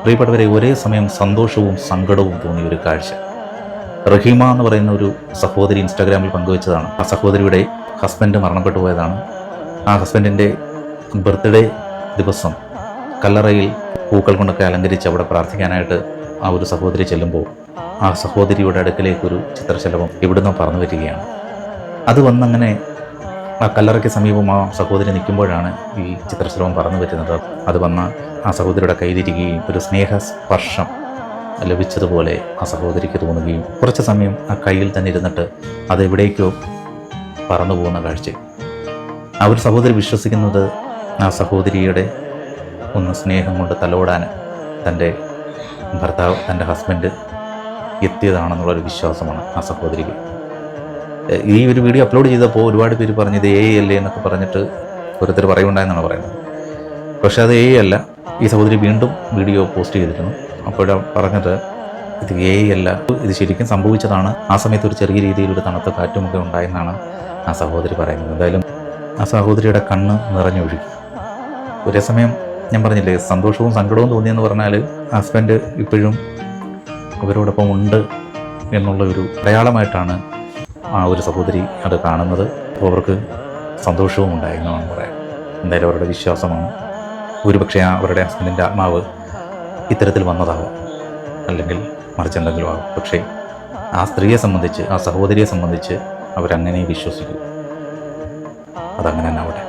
പ്രിയപ്പെട്ടവരെ, ഒരേ സമയം സന്തോഷവും സങ്കടവും തോന്നിയ ഒരു കാഴ്ച റഹീമ എന്ന് പറയുന്ന ഒരു സഹോദരി ഇൻസ്റ്റാഗ്രാമിൽ പങ്കുവച്ചതാണ്. ആ സഹോദരിയുടെ ഹസ്ബൻഡ് മരണപ്പെട്ടു പോയതാണ്. ആ ഹസ്ബൻഡിൻ്റെ ബർത്ത്ഡേ ദിവസം കല്ലറയിൽ പൂക്കൾ കൊണ്ടൊക്കെ അലങ്കരിച്ച് അവിടെ പ്രാർത്ഥിക്കാനായിട്ട് ആ ഒരു സഹോദരി ചെല്ലുമ്പോൾ ആ സഹോദരിയുടെ അടുക്കലേക്കൊരു ചിത്രശലഭം ഇവിടുന്ന് പറന്നു വരികയാണ്. അത് വന്നങ്ങനെ ആ കല്ലറയ്ക്ക് സമീപം ആ സഹോദരി നിൽക്കുമ്പോഴാണ് ഈ ചിത്രശലഭം പറന്നു വരുന്നത്. അത് വന്ന ആ സഹോദരിയുടെ കയ്യിലിരിക്കുകയും ഒരു സ്നേഹസ്പർശം ലഭിച്ചതുപോലെ ആ സഹോദരിക്ക് തോന്നുകയും കുറച്ച് സമയം ആ കയ്യിൽ തന്നെ ഇരുന്നിട്ട് അതെവിടേക്കോ പറന്നു പോകുന്ന കാഴ്ച. ആ ഒരു സഹോദരി വിശ്വസിക്കുന്നത് ആ സഹോദരിയുടെ ഒന്ന് സ്നേഹം കൊണ്ട് തലോടാൻ തൻ്റെ ഭർത്താവ്, തൻ്റെ ഹസ്ബൻഡ് എത്തിയതാണെന്നുള്ളൊരു വിശ്വാസമാണ് ആ സഹോദരിക്ക്. ഈ ഒരു വീഡിയോ അപ്ലോഡ് ചെയ്തപ്പോൾ ഒരുപാട് പേര് പറഞ്ഞത് അല്ലേ എന്നൊക്കെ പറഞ്ഞിട്ട് ഓരോരുത്തർ പറയുണ്ടായെന്നാണ് പറയുന്നത്. പക്ഷേ അത് അല്ല. ഈ സഹോദരി വീണ്ടും വീഡിയോ പോസ്റ്റ് ചെയ്തിരുന്നു. അപ്പോൾ പറഞ്ഞത് ഇത് അല്ല, ഇത് ശരിക്കും സംഭവിച്ചതാണ്. ആ സമയത്ത് ഒരു ചെറിയ രീതിയിലൊരു തണുത്ത കാറ്റുമൊക്കെ ഉണ്ടായെന്നാണ് ആ സഹോദരി പറയുന്നത്. എന്തായാലും ആ സഹോദരിയുടെ കണ്ണ് നിറഞ്ഞൊഴുകി. ഒരേ സമയം ഞാൻ പറഞ്ഞില്ലേ, സന്തോഷവും സങ്കടവും തോന്നിയെന്ന് പറഞ്ഞാൽ ഹസ്ബൻഡ് ഇപ്പോഴും അവരോടൊപ്പം ഉണ്ട് എന്നുള്ള ഒരു അടയാളമായിട്ടാണ് ആ ഒരു സഹോദരി അത് കാണുന്നത്. അപ്പോൾ അവർക്ക് സന്തോഷവും ഉണ്ടായിരുന്നു എന്ന് പറയാം. എന്തായാലും അവരുടെ വിശ്വാസമാണ്. ഒരുപക്ഷെ അവരുടെ ഹസ്ബൻഡിൻ്റെ ആത്മാവ് ഇത്തരത്തിൽ വന്നതാവാം, അല്ലെങ്കിൽ മറിച്ചെന്തെങ്കിലും ആകും. പക്ഷേ ആ സ്ത്രീയെ സംബന്ധിച്ച്, ആ സഹോദരിയെ സംബന്ധിച്ച് അവരങ്ങനെ വിശ്വസിക്കും. അതങ്ങനെ തന്നെ ആവട്ടെ.